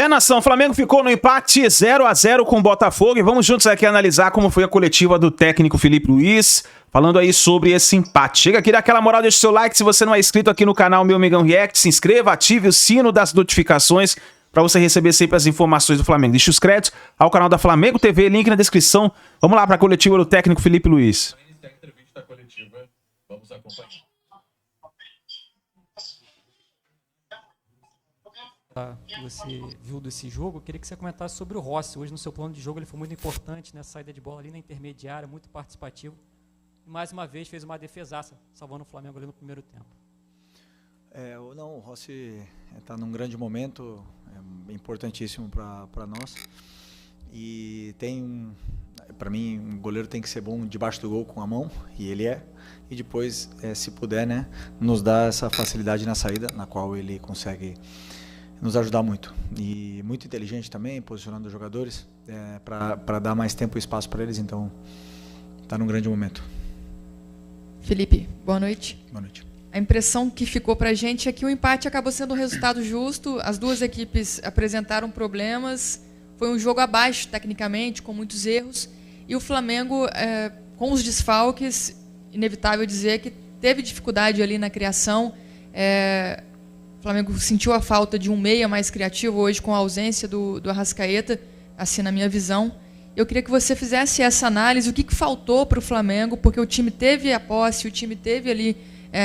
Nação, o Flamengo ficou no empate 0-0 com o Botafogo e vamos juntos aqui analisar como foi a coletiva do técnico Felipe Luiz, falando aí sobre esse empate. Chega aqui, dá aquela moral, deixa o seu like, se você não é inscrito aqui no canal Meu Mengão React, se inscreva, ative o sino das notificações para você receber sempre as informações do Flamengo. Deixa os créditos ao canal da Flamengo TV, link na descrição. Vamos lá para a coletiva do técnico Felipe Luiz. Vamos acompanhar. Que você viu desse jogo, eu queria que você comentasse sobre o Rossi. Hoje no seu plano de jogo ele foi muito importante, né? Saída de bola ali na intermediária, muito participativo. E mais uma vez fez uma defesaça, salvando o Flamengo ali no primeiro tempo. O Rossi está num grande momento, é importantíssimo para nós. E para mim, um goleiro tem que ser bom debaixo do gol com a mão, e ele é. E depois, se puder, né, nos dá essa facilidade na saída, na qual ele consegue nos ajudar muito. E muito inteligente também, posicionando os jogadores para dar mais tempo e espaço para eles. Então, está num grande momento. Felipe, boa noite. Boa noite. A impressão que ficou para a gente é que o empate acabou sendo um resultado justo. As duas equipes apresentaram problemas. Foi um jogo abaixo, tecnicamente, com muitos erros. E o Flamengo, com os desfalques, inevitável dizer que teve dificuldade ali na criação. O Flamengo sentiu a falta de um meia mais criativo hoje com a ausência do Arrascaeta, assim na minha visão. Eu queria que você fizesse essa análise, o que faltou para o Flamengo, porque o time teve a posse, o time teve ali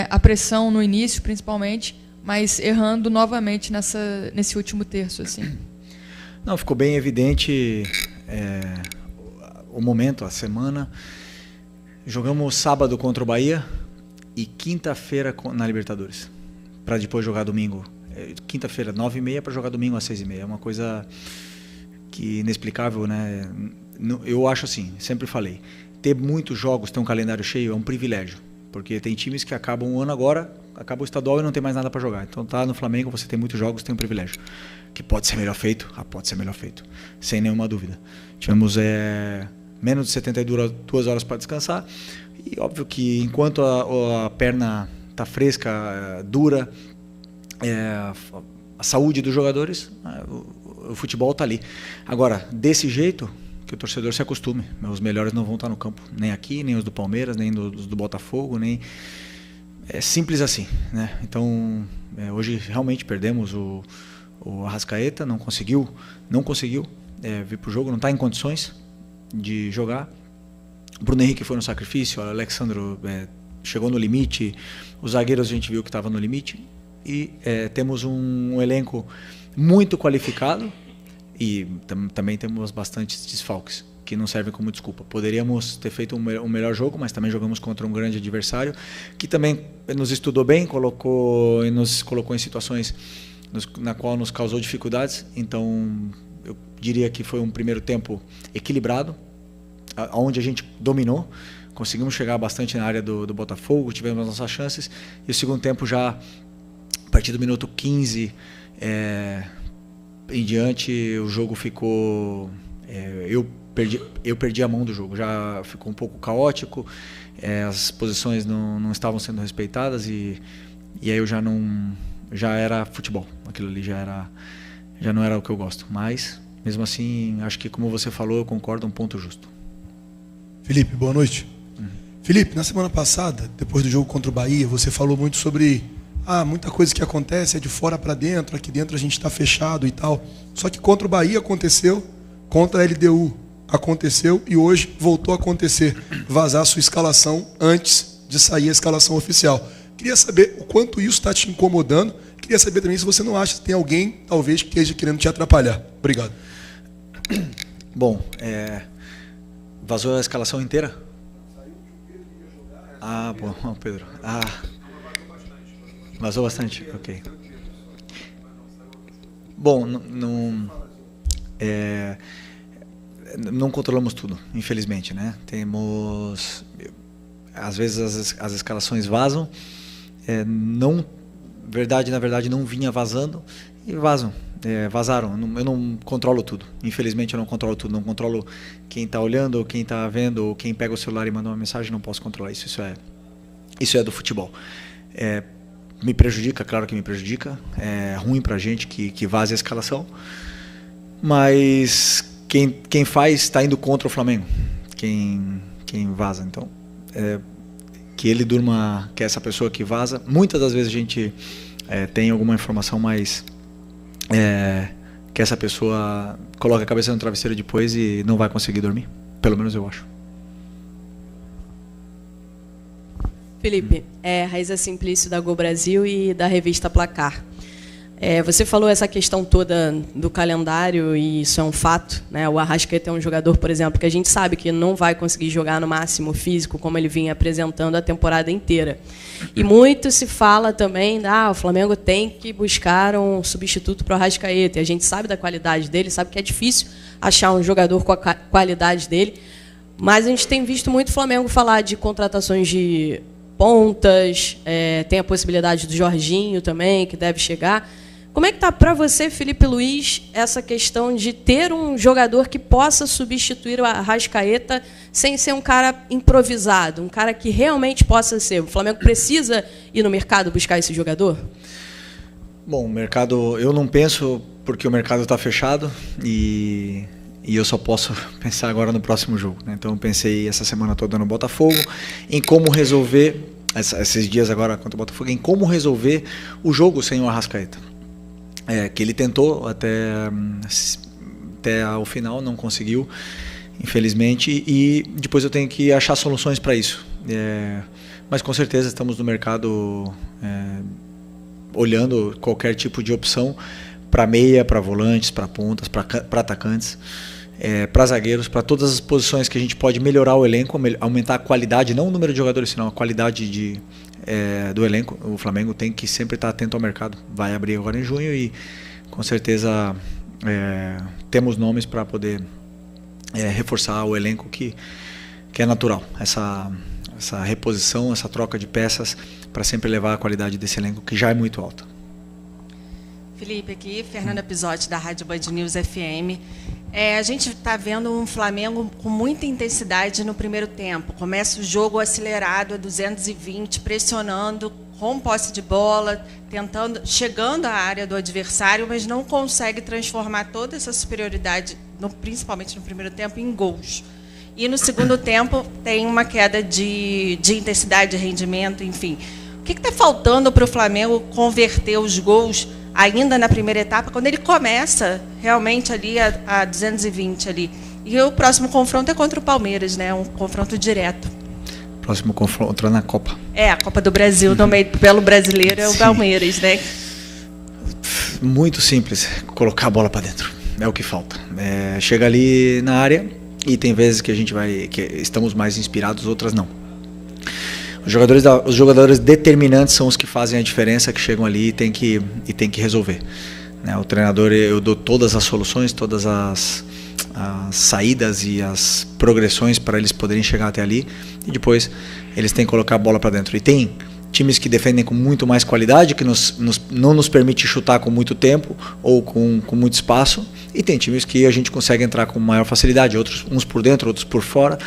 a pressão no início, principalmente, mas errando novamente nesse último terço. Assim. Não, ficou bem evidente o momento, a semana. Jogamos sábado contra o Bahia e quinta-feira na Libertadores, para depois jogar domingo. Quinta-feira, 9h30, para jogar domingo às 6h30. É uma coisa que inexplicável, né? Eu acho assim, sempre falei, ter muitos jogos, ter um calendário cheio é um privilégio, porque tem times que acabam o ano agora, acaba o estadual e não tem mais nada para jogar. Então tá no Flamengo, você tem muitos jogos, tem um privilégio. Que pode ser melhor feito? Pode ser melhor feito, sem nenhuma dúvida. Tivemos menos de 72 horas para descansar, e óbvio que enquanto a perna está fresca, dura, a saúde dos jogadores, o futebol está ali. Agora, desse jeito, que o torcedor se acostume. Os melhores não vão estar no campo, nem aqui, nem os do Palmeiras, nem os do Botafogo, nem... É simples assim, né? Então, hoje realmente perdemos o Arrascaeta, não conseguiu vir para o jogo, não está em condições de jogar. O Bruno Henrique foi no sacrifício, o Alexandro chegou no limite, os zagueiros a gente viu que estava no limite, e temos um elenco muito qualificado e também temos bastantes desfalques que não servem como desculpa. Poderíamos ter feito um melhor jogo, mas também jogamos contra um grande adversário que também nos estudou bem, nos colocou em situações na qual nos causou dificuldades. Então eu diria que foi um primeiro tempo equilibrado, onde a gente dominou, conseguimos chegar bastante na área do Botafogo, tivemos nossas chances, e o segundo tempo já, a partir do minuto 15 em diante, o jogo ficou... Eu perdi a mão do jogo, já ficou um pouco caótico, as posições não estavam sendo respeitadas, e aí eu já era futebol, aquilo ali já não era o que eu gosto, mas mesmo assim, acho que como você falou, eu concordo, um ponto justo. Felipe, boa noite. Felipe, na semana passada, depois do jogo contra o Bahia, você falou muito sobre muita coisa que acontece é de fora para dentro, aqui dentro a gente está fechado e tal. Só que contra o Bahia aconteceu, contra a LDU aconteceu, e hoje voltou a acontecer, vazar a sua escalação antes de sair a escalação oficial. Queria saber o quanto isso está te incomodando. Queria saber também se você não acha que tem alguém, talvez, que esteja querendo te atrapalhar. Obrigado. Bom, vazou a escalação inteira? Bom, Pedro. Vazou bastante? Ok. Bom, não controlamos tudo, infelizmente, né? Temos... Às vezes as escalações vazam, na verdade não vinha vazando, e vazaram. Eu não controlo tudo, infelizmente eu não controlo tudo, não controlo quem está olhando, ou quem está vendo, ou quem pega o celular e manda uma mensagem, não posso controlar isso. Isso é do futebol. Me prejudica, claro que me prejudica, é ruim pra gente que vaze a escalação, mas quem faz está indo contra o Flamengo, quem vaza. Então, que ele durma, que é essa pessoa que vaza. Muitas das vezes a gente tem alguma informação, mas que essa pessoa coloca a cabeça no travesseiro depois e não vai conseguir dormir. Pelo menos eu acho. Felipe, Raíza Simplício da Gol Brasil e da revista Placar. Você falou essa questão toda do calendário e isso é um fato, né? O Arrascaeta é um jogador, por exemplo, que a gente sabe que não vai conseguir jogar no máximo físico como ele vinha apresentando a temporada inteira. E muito se fala também, o Flamengo tem que buscar um substituto para o Arrascaeta. E a gente sabe da qualidade dele, sabe que é difícil achar um jogador com a qualidade dele. Mas a gente tem visto muito o Flamengo falar de contratações de pontas, tem a possibilidade do Jorginho também, que deve chegar. Como é que está para você, Felipe Luiz, essa questão de ter um jogador que possa substituir o Arrascaeta sem ser um cara improvisado, um cara que realmente possa ser? O Flamengo precisa ir no mercado buscar esse jogador? Bom, o mercado, eu não penso porque o mercado está fechado e eu só posso pensar agora no próximo jogo, né? Então eu pensei essa semana toda no Botafogo, em como resolver, esses dias agora contra o Botafogo, em como resolver o jogo sem o Arrascaeta. Que ele tentou até o final, não conseguiu, infelizmente, e depois eu tenho que achar soluções para isso. Mas com certeza estamos no mercado olhando qualquer tipo de opção para meia, para volantes, para pontas, para atacantes, para zagueiros, para todas as posições que a gente pode melhorar o elenco, aumentar a qualidade, não o número de jogadores, senão a qualidade do elenco. O Flamengo tem que sempre estar atento ao mercado. Vai abrir agora em junho e com certeza temos nomes para poder reforçar o elenco que é natural. Essa reposição, essa troca de peças para sempre levar a qualidade desse elenco que já é muito alta. Felipe, aqui, Fernanda Pisotti, da Rádio Band News FM. A gente está vendo um Flamengo com muita intensidade no primeiro tempo. Começa o jogo acelerado a 220, pressionando, com posse de bola, chegando à área do adversário, mas não consegue transformar toda essa superioridade, principalmente no primeiro tempo, em gols. E no segundo tempo tem uma queda de intensidade, de rendimento, enfim. O que está faltando para o Flamengo converter os gols ainda na primeira etapa, quando ele começa realmente ali a 220 ali? E o próximo confronto é contra o Palmeiras, né? Um confronto direto. Próximo confronto é na Copa. A Copa do Brasil, também pelo brasileiro, é o Palmeiras, né? Muito simples, colocar a bola para dentro. É o que falta. Chega ali na área e tem vezes que a gente que estamos mais inspirados, outras não. Os jogadores determinantes são os que fazem a diferença, que chegam ali e tem que resolver. O treinador, eu dou todas as soluções, todas as saídas e as progressões para eles poderem chegar até ali, e depois eles têm que colocar a bola para dentro. E tem times que defendem com muito mais qualidade, que não nos permite chutar com muito tempo ou com muito espaço, e tem times que a gente consegue entrar com maior facilidade, outros uns por dentro, outros por fora.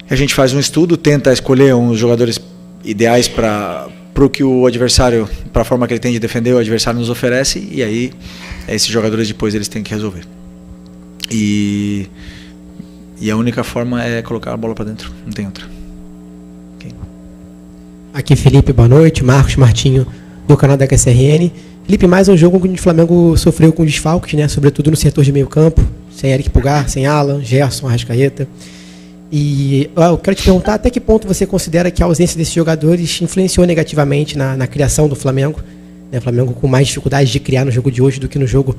A gente faz um estudo, tenta escolher uns jogadores ideais para o que o adversário, para a forma que ele tem de defender, o adversário nos oferece, e aí esses jogadores depois eles têm que resolver. E a única forma é colocar a bola para dentro, não tem outra. Okay. Aqui Felipe, boa noite, Marcos Martinho do canal da HSRN. Felipe, mais um jogo onde o Flamengo sofreu com desfalques, né? Sobretudo no setor de meio campo, sem Eric Pulgar, sem Alan, Gerson, Arrascaeta. E eu quero te perguntar até que ponto você considera que a ausência desses jogadores influenciou negativamente na criação do Flamengo, né? O Flamengo com mais dificuldade de criar no jogo de hoje do que no jogo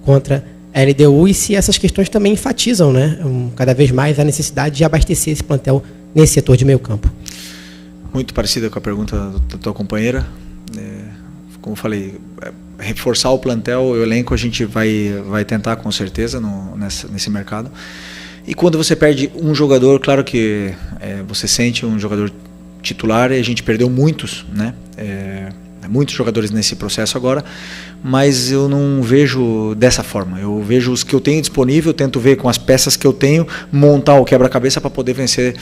contra a LDU, e se essas questões também enfatizam, né, cada vez mais a necessidade de abastecer esse plantel nesse setor de meio campo. Muito parecida com a pergunta da tua companheira. Como eu falei, reforçar o plantel, o elenco a gente vai tentar com certeza nesse mercado. E quando você perde um jogador, claro que você sente um jogador titular, e a gente perdeu muitos, né? Muitos jogadores nesse processo agora, mas eu não vejo dessa forma. Eu vejo os que eu tenho disponível, tento ver com as peças que eu tenho, montar o quebra-cabeça para poder vencer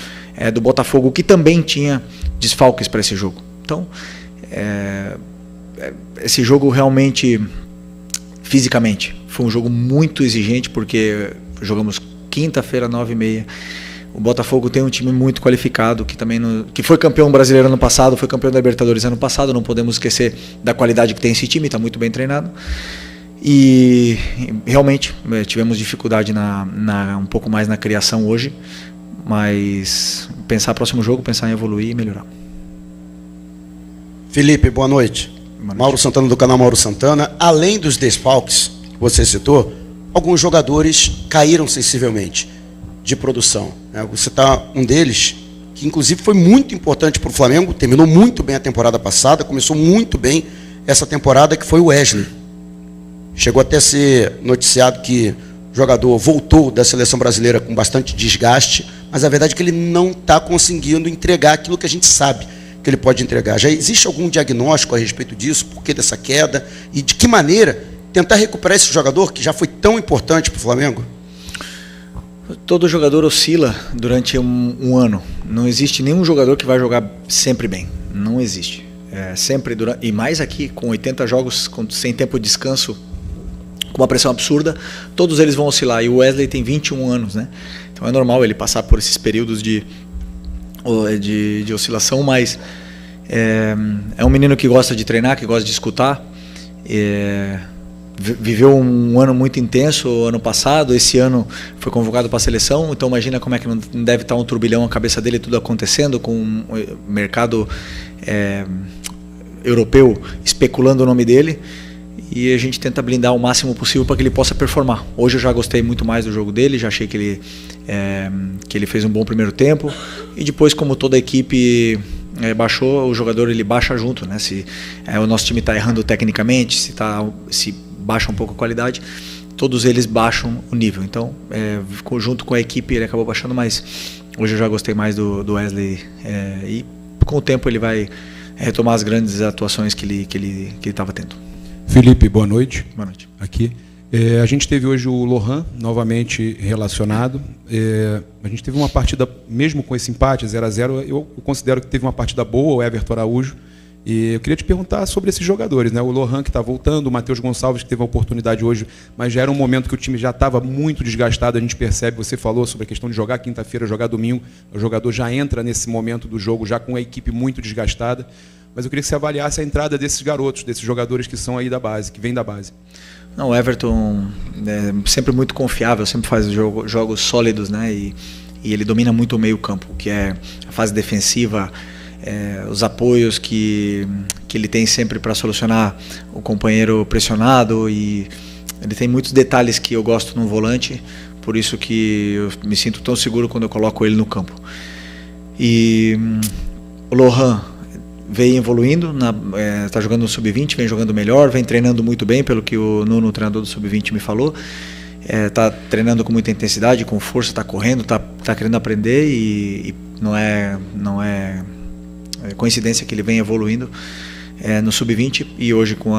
do Botafogo, que também tinha desfalques para esse jogo. Então, esse jogo realmente, fisicamente, Foi um jogo muito exigente, porque jogamos quinta-feira, 9h30. O Botafogo tem um time muito qualificado, que foi campeão brasileiro ano passado, foi campeão da Libertadores ano passado, não podemos esquecer da qualidade que tem esse time, está muito bem treinado. E realmente tivemos dificuldade um pouco mais na criação hoje, mas pensar no próximo jogo, pensar em evoluir e melhorar. Felipe, boa noite. Mauro Santana do canal Mauro Santana. Além dos desfalques que você citou, alguns jogadores caíram sensivelmente de produção. Você está um deles, que inclusive foi muito importante para o Flamengo, terminou muito bem a temporada passada, começou muito bem essa temporada, que foi o Wesley. Chegou até a ser noticiado que o jogador voltou da seleção brasileira com bastante desgaste, mas a verdade é que ele não está conseguindo entregar aquilo que a gente sabe que ele pode entregar. Já existe algum diagnóstico a respeito disso? Por que dessa queda? E de que maneira tentar recuperar esse jogador que já foi tão importante para o Flamengo? Todo jogador oscila durante um ano. Não existe nenhum jogador que vai jogar sempre bem. Não existe. Sempre e mais aqui, com 80 jogos, sem tempo de descanso, com uma pressão absurda, todos eles vão oscilar. E o Wesley tem 21 anos, né? Então é normal ele passar por esses períodos de oscilação, mas é um menino que gosta de treinar, que gosta de escutar. Viveu um ano muito intenso ano passado, esse ano foi convocado para a seleção, então imagina como é que não deve estar um turbilhão na cabeça dele, tudo acontecendo, com o mercado europeu especulando o nome dele, e a gente tenta blindar o máximo possível para que ele possa performar. Hoje eu já gostei muito mais do jogo dele, já achei que ele fez um bom primeiro tempo, e depois, como toda a equipe baixou, o jogador ele baixa junto, né? Se o nosso time está errando tecnicamente, se baixa um pouco a qualidade, todos eles baixam o nível. Então, junto com a equipe, ele acabou baixando, mas hoje eu já gostei mais do Wesley, e com o tempo ele vai retomar as grandes atuações que ele estava tendo. Felipe, boa noite. Boa noite. Aqui. A gente teve hoje o Lohan novamente relacionado. A gente teve uma partida, mesmo com esse empate 0-0, eu considero que teve uma partida boa, o Everton Araújo. E eu queria te perguntar sobre esses jogadores, né? O Lohan, que está voltando, o Matheus Gonçalves, que teve a oportunidade hoje, mas já era um momento que o time já estava muito desgastado, a gente percebe, você falou sobre a questão de jogar quinta-feira, jogar domingo, o jogador já entra nesse momento do jogo, já com a equipe muito desgastada. Mas eu queria que você avaliasse a entrada desses garotos, desses jogadores que são aí da base, que vêm da base. Não, o Everton é sempre muito confiável, sempre faz jogos sólidos, né? E ele domina muito o meio campo, que é a fase defensiva, os apoios que ele tem sempre para solucionar o companheiro pressionado, e ele tem muitos detalhes que eu gosto no volante, por isso que eu me sinto tão seguro quando eu coloco ele no campo. E o Lohan vem evoluindo, está jogando no Sub-20, vem jogando melhor, vem treinando muito bem, pelo que o Nuno, o treinador do Sub-20, me falou. Está treinando com muita intensidade, com força, está correndo, está querendo aprender, e não é coincidência que ele vem evoluindo no Sub-20, e hoje com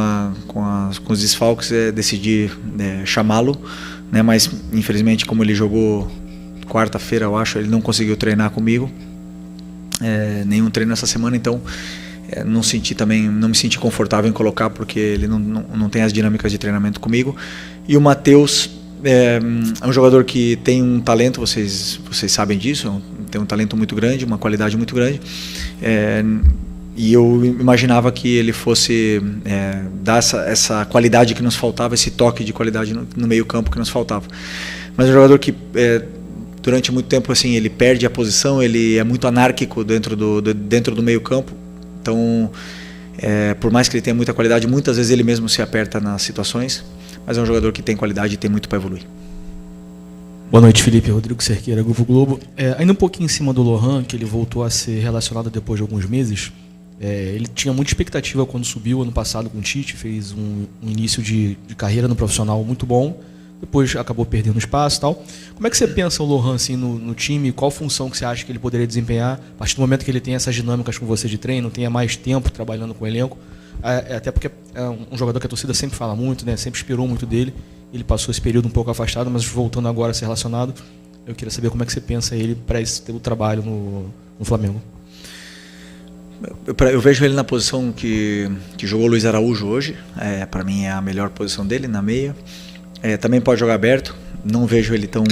os desfalques decidi chamá-lo, né, mas infelizmente, como ele jogou quarta-feira, eu acho, ele não conseguiu treinar comigo, nenhum treino essa semana, então não me senti confortável em colocar, porque ele não tem as dinâmicas de treinamento comigo. E o Matheus é um jogador que tem um talento, vocês sabem disso, tem um talento muito grande, uma qualidade muito grande, e eu imaginava que ele fosse dar essa qualidade que nos faltava, esse toque de qualidade no meio campo que nos faltava. Mas é um jogador que durante muito tempo assim, ele perde a posição, ele é muito anárquico dentro do meio campo, então por mais que ele tenha muita qualidade, muitas vezes ele mesmo se aperta nas situações, mas é um jogador que tem qualidade e tem muito para evoluir. Boa noite, Felipe. Rodrigo Cerqueira, Grupo Globo. Ainda um pouquinho em cima do Lohan, que ele voltou a ser relacionado depois de alguns meses. Ele tinha muita expectativa quando subiu ano passado com o Tite, fez um início de carreira no profissional muito bom, depois acabou perdendo espaço e tal. Como é que você pensa o Lohan assim, no time? Qual função que você acha que ele poderia desempenhar a partir do momento que ele tem essas dinâmicas com você de treino, tenha mais tempo trabalhando com o elenco? Até porque é um jogador que a torcida sempre fala muito, né? Sempre esperou muito dele. Ele passou esse período um pouco afastado, mas voltando agora a ser relacionado, eu queria saber como é que você pensa ele para esse teu trabalho no Flamengo. Eu vejo ele na posição que jogou o Luiz Araújo hoje. Para mim é a melhor posição dele, na meia. Também pode jogar aberto. Não vejo ele tão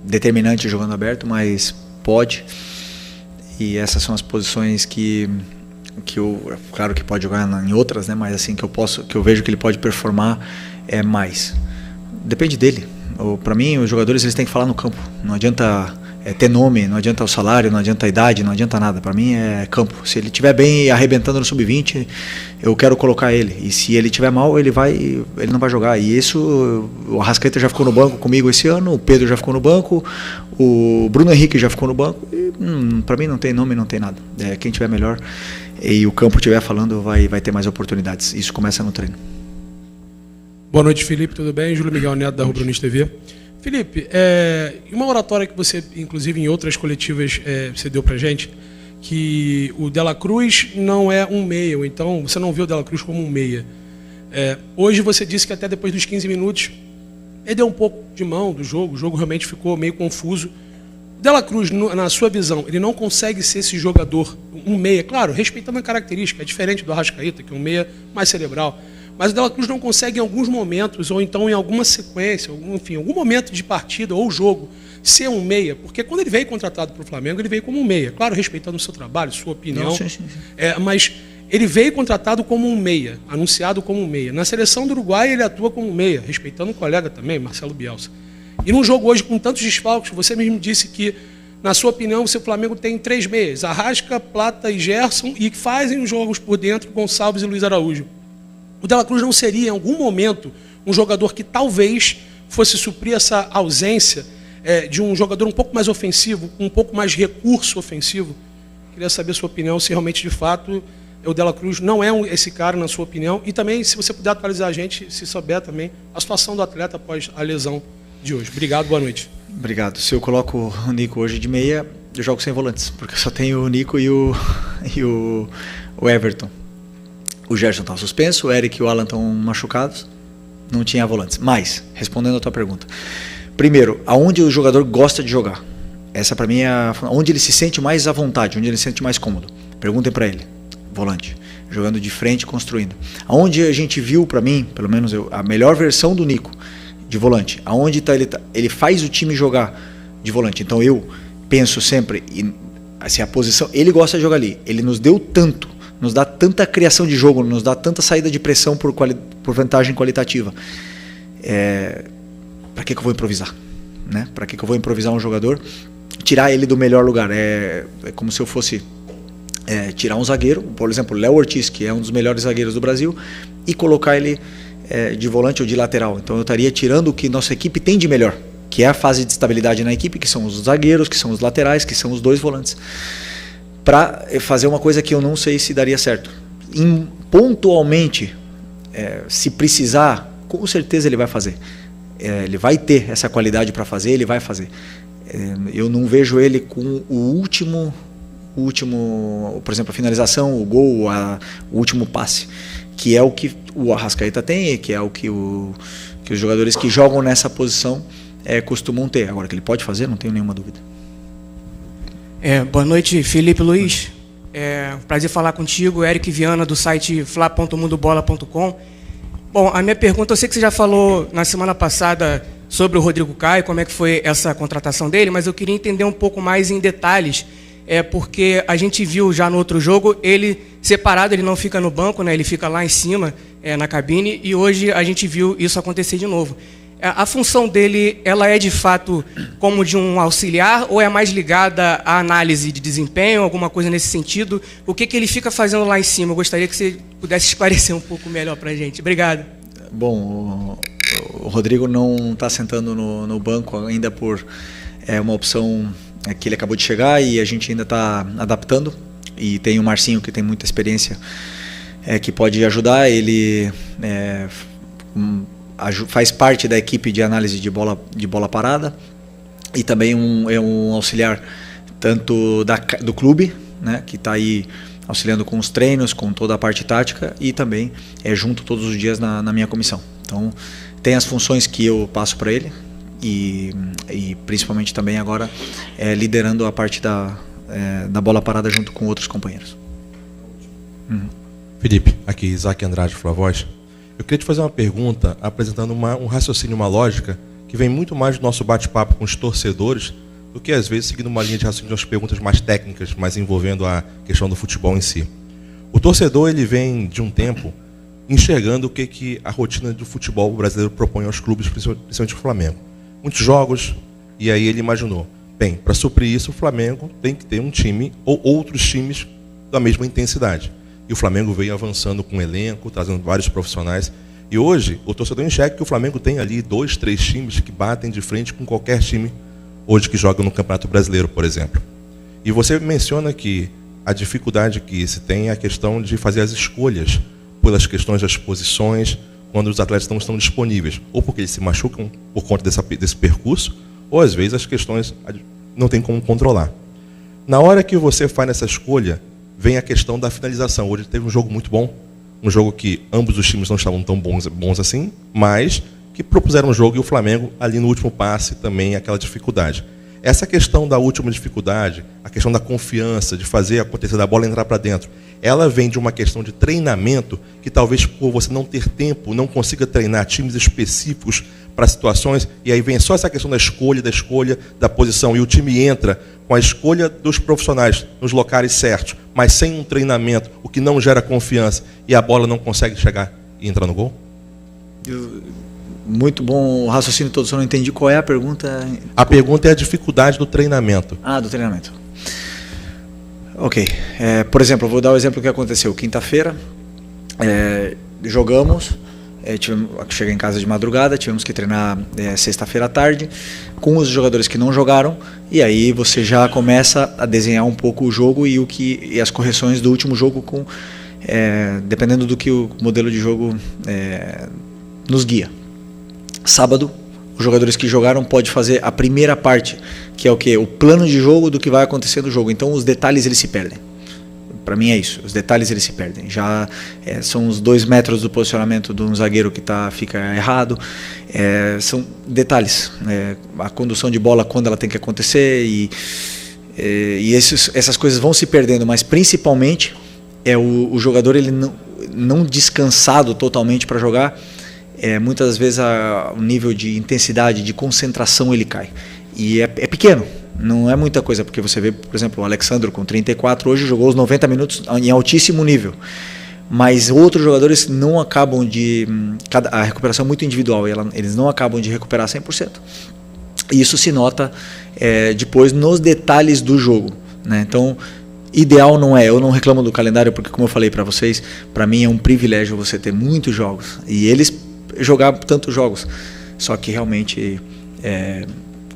determinante jogando aberto, mas pode. E essas são as posições que eu, claro que pode jogar em outras, né? Mas assim que eu vejo que ele pode performar mais. Depende dele. Para mim, os jogadores eles têm que falar no campo. Não adianta ter nome, não adianta o salário, não adianta a idade, não adianta nada. Para mim é campo. Se ele estiver bem arrebentando no sub-20, eu quero colocar ele. E se ele estiver mal, ele não vai jogar. E isso, o Arrascaeta já ficou no banco comigo esse ano, o Pedro já ficou no banco, o Bruno Henrique já ficou no banco. Para mim não tem nome, não tem nada. Quem tiver melhor e o campo estiver falando, vai ter mais oportunidades. Isso começa no treino. Boa noite, Felipe, tudo bem? Júlio Miguel Neto, da Rubro News TV. Felipe, em uma oratória que você, inclusive em outras coletivas, você deu pra gente, que o Dela Cruz não é um meia, ou então você não vê o Dela Cruz como um meia. Hoje você disse que até depois dos 15 minutos ele deu um pouco de mão do jogo, o jogo realmente ficou meio confuso. O Dela Cruz, na sua visão, ele não consegue ser esse jogador, um meia, claro, respeitando a característica, é diferente do Arrascaeta, que é um meia mais cerebral. Mas o Dela Cruz não consegue em alguns momentos, ou então em alguma sequência, enfim, algum momento de partida ou jogo, ser um meia. Porque quando ele veio contratado para o Flamengo, ele veio como um meia. Claro, respeitando o seu trabalho, sua opinião. Não, sim. Mas ele veio contratado como um meia, anunciado como um meia. Na seleção do Uruguai, ele atua como um meia, respeitando um colega também, Marcelo Bielsa. E num jogo hoje com tantos desfalques, você mesmo disse que, na sua opinião, o seu Flamengo tem 3 meias, Arrasca, Plata e Gerson, e que fazem os jogos por dentro, Gonçalves e Luiz Araújo. O Dela Cruz não seria, em algum momento, um jogador que talvez fosse suprir essa ausência de um jogador um pouco mais ofensivo, com um pouco mais de recurso ofensivo? Queria saber a sua opinião, se realmente, de fato, o Dela Cruz não é esse cara, na sua opinião. E também, se você puder atualizar a gente, se souber também, a situação do atleta após a lesão de hoje. Obrigado, boa noite. Obrigado. Se eu coloco o Nico hoje de meia, eu jogo sem volantes, porque eu só tenho o Nico e o Everton. O Gerson está suspenso, o Eric e o Alan estão machucados, não tinha volantes. Mas, respondendo a tua pergunta, primeiro, aonde o jogador gosta de jogar? Essa para mim é onde ele se sente mais à vontade, onde ele se sente mais cômodo. Perguntem para ele, volante, jogando de frente, construindo. Aonde a gente viu, para mim, pelo menos a melhor versão do Nico, de volante, aonde ele faz o time jogar de volante. Então eu penso sempre, assim, a posição, ele gosta de jogar ali, ele nos deu tanto, nos dá tanta criação de jogo, nos dá tanta saída de pressão por vantagem qualitativa. Para que eu vou improvisar? Né? Para que eu vou improvisar um jogador? Tirar ele do melhor lugar. É como se eu fosse tirar um zagueiro, por exemplo, Léo Ortiz, que é um dos melhores zagueiros do Brasil, e colocar ele de volante ou de lateral. Então eu estaria tirando o que nossa equipe tem de melhor, que é a fase de estabilidade na equipe, que são os zagueiros, que são os laterais, que são os 2 volantes, para fazer uma coisa que eu não sei se daria certo. Pontualmente, se precisar, com certeza ele vai fazer. Ele vai ter essa qualidade para fazer, ele vai fazer. Eu não vejo ele com o último, por exemplo, a finalização, o gol, o último passe, que é o que o Arrascaeta tem e que é o que os jogadores que jogam nessa posição costumam ter. Agora, que ele pode fazer, não tenho nenhuma dúvida. Boa noite, Felipe Luiz. Prazer falar contigo, Eric Viana, do site fla.mundobola.com. Bom, a minha pergunta, eu sei que você já falou na semana passada sobre o Rodrigo Caio, como é que foi essa contratação dele, mas eu queria entender um pouco mais em detalhes, porque a gente viu já no outro jogo, ele separado, ele não fica no banco, né, ele fica lá em cima, na cabine, e hoje a gente viu isso acontecer de novo. A função dele, ela é de fato como de um auxiliar ou é mais ligada à análise de desempenho, alguma coisa nesse sentido? O que ele fica fazendo lá em cima? Eu gostaria que você pudesse esclarecer um pouco melhor para a gente. Obrigado. Bom, o Rodrigo não está sentando no banco ainda por uma opção que ele acabou de chegar e a gente ainda está adaptando. E tem o Marcinho, que tem muita experiência, que pode ajudar. Ele faz parte da equipe de análise de bola parada e também é um auxiliar tanto do clube, né, que está aí auxiliando com os treinos, com toda a parte tática, e também junto todos os dias na minha comissão. Então tem as funções que eu passo para ele e principalmente também agora liderando a parte da bola parada junto com outros companheiros. Felipe, aqui Isaac Andrade, Flavoz. Eu queria te fazer uma pergunta, apresentando um raciocínio, uma lógica, que vem muito mais do nosso bate-papo com os torcedores, do que às vezes seguindo uma linha de raciocínio de umas perguntas mais técnicas, mais envolvendo a questão do futebol em si. O torcedor, ele vem de um tempo enxergando o que a rotina do futebol brasileiro propõe aos clubes, principalmente o Flamengo. Muitos jogos, e aí ele imaginou, bem, para suprir isso, o Flamengo tem que ter um time ou outros times da mesma intensidade. E o Flamengo veio avançando com o elenco, trazendo vários profissionais. E hoje, o torcedor enxerga que o Flamengo tem ali 2, 3 times que batem de frente com qualquer time hoje que joga no Campeonato Brasileiro, por exemplo. E você menciona que a dificuldade que se tem é a questão de fazer as escolhas pelas questões das posições, quando os atletas não estão disponíveis, ou porque eles se machucam por conta desse percurso, ou às vezes as questões não tem como controlar. Na hora que você faz essa escolha, vem a questão da finalização. Hoje teve um jogo muito bom, um jogo que ambos os times não estavam tão bons assim, mas que propuseram um jogo, e o Flamengo, ali no último passe, também aquela dificuldade. Essa questão da última dificuldade, a questão da confiança, de fazer acontecer, da bola entrar para dentro, ela vem de uma questão de treinamento, que talvez por você não ter tempo, não consiga treinar times específicos para situações, e aí vem só essa questão da escolha, da posição, e o time entra com a escolha dos profissionais nos locais certos, mas sem um treinamento, o que não gera confiança, e a bola não consegue chegar e entrar no gol? Muito bom o raciocínio todo, só não entendi qual é a pergunta. A pergunta é a dificuldade do treinamento. Ah, do treinamento. Ok. Por exemplo, eu vou dar o exemplo que aconteceu. Quinta-feira, jogamos, cheguei em casa de madrugada, tivemos que treinar sexta-feira à tarde, com os jogadores que não jogaram, e aí você já começa a desenhar um pouco o jogo e as correções do último jogo, dependendo do que o modelo de jogo nos guia. Sábado, os jogadores que jogaram podem fazer a primeira parte, que é o quê? O plano de jogo do que vai acontecer no jogo. Então os detalhes eles se perdem. Para mim é isso, os detalhes eles se perdem. Já são os 2 metros do posicionamento de um zagueiro que fica errado. São detalhes. A condução de bola, quando ela tem que acontecer. E essas coisas vão se perdendo, mas principalmente o jogador ele não descansado totalmente para jogar. Muitas vezes o nível de intensidade, de concentração ele cai. E é pequeno, não é muita coisa, porque você vê, por exemplo, o Alexandre com 34, hoje jogou os 90 minutos em altíssimo nível. Mas outros jogadores não acabam a recuperação é muito individual, eles não acabam de recuperar 100%. E isso se nota depois nos detalhes do jogo, né? Então, ideal não é, eu não reclamo do calendário, porque como eu falei para vocês, para mim é um privilégio você ter muitos jogos. E eles jogar tantos jogos, só que realmente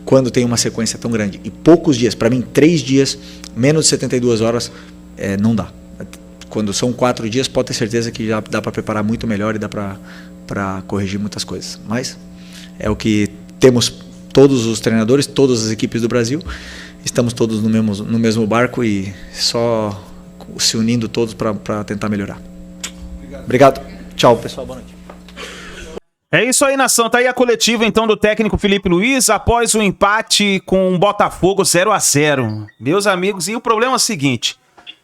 quando tem uma sequência tão grande e poucos dias, para mim 3 dias, menos de 72 horas, não dá. Quando são 4 dias, pode ter certeza que já dá para preparar muito melhor e dá para corrigir muitas coisas. Mas é o que temos, todos os treinadores, todas as equipes do Brasil, estamos todos no mesmo barco e só se unindo todos para tentar melhorar. Obrigado. Tchau, pessoal. Boa noite. É isso aí, nação. Tá aí a coletiva, então, do técnico Felipe Luiz, após o empate com o Botafogo 0-0. Meus amigos, e o problema é o seguinte.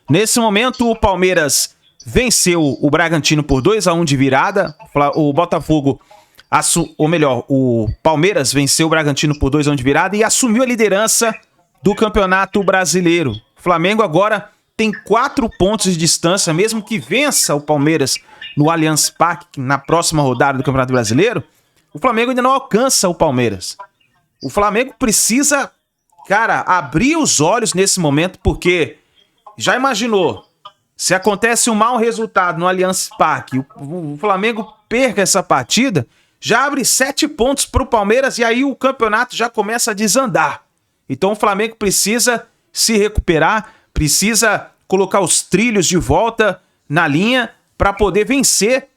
Nesse momento, o Palmeiras venceu o Bragantino por 2-1 de virada. O Botafogo, o Palmeiras venceu o Bragantino por 2-1 de virada e assumiu a liderança do Campeonato Brasileiro. O Flamengo agora tem 4 pontos de distância, mesmo que vença o Palmeiras no Allianz Parque na próxima rodada do Campeonato Brasileiro, o Flamengo ainda não alcança o Palmeiras. O Flamengo precisa, abrir os olhos nesse momento, porque já imaginou, se acontece um mau resultado no Allianz Parque, o Flamengo perca essa partida, já abre 7 pontos para o Palmeiras e aí o campeonato já começa a desandar. Então o Flamengo precisa se recuperar, precisa colocar os trilhos de volta na linha para poder vencer.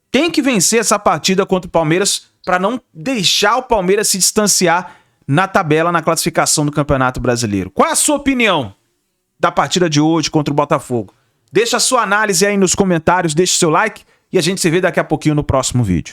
Tem que vencer essa partida contra o Palmeiras para não deixar o Palmeiras se distanciar na tabela, na classificação do Campeonato Brasileiro. Qual é a sua opinião da partida de hoje contra o Botafogo? Deixa a sua análise aí nos comentários, deixa o seu like e a gente se vê daqui a pouquinho no próximo vídeo.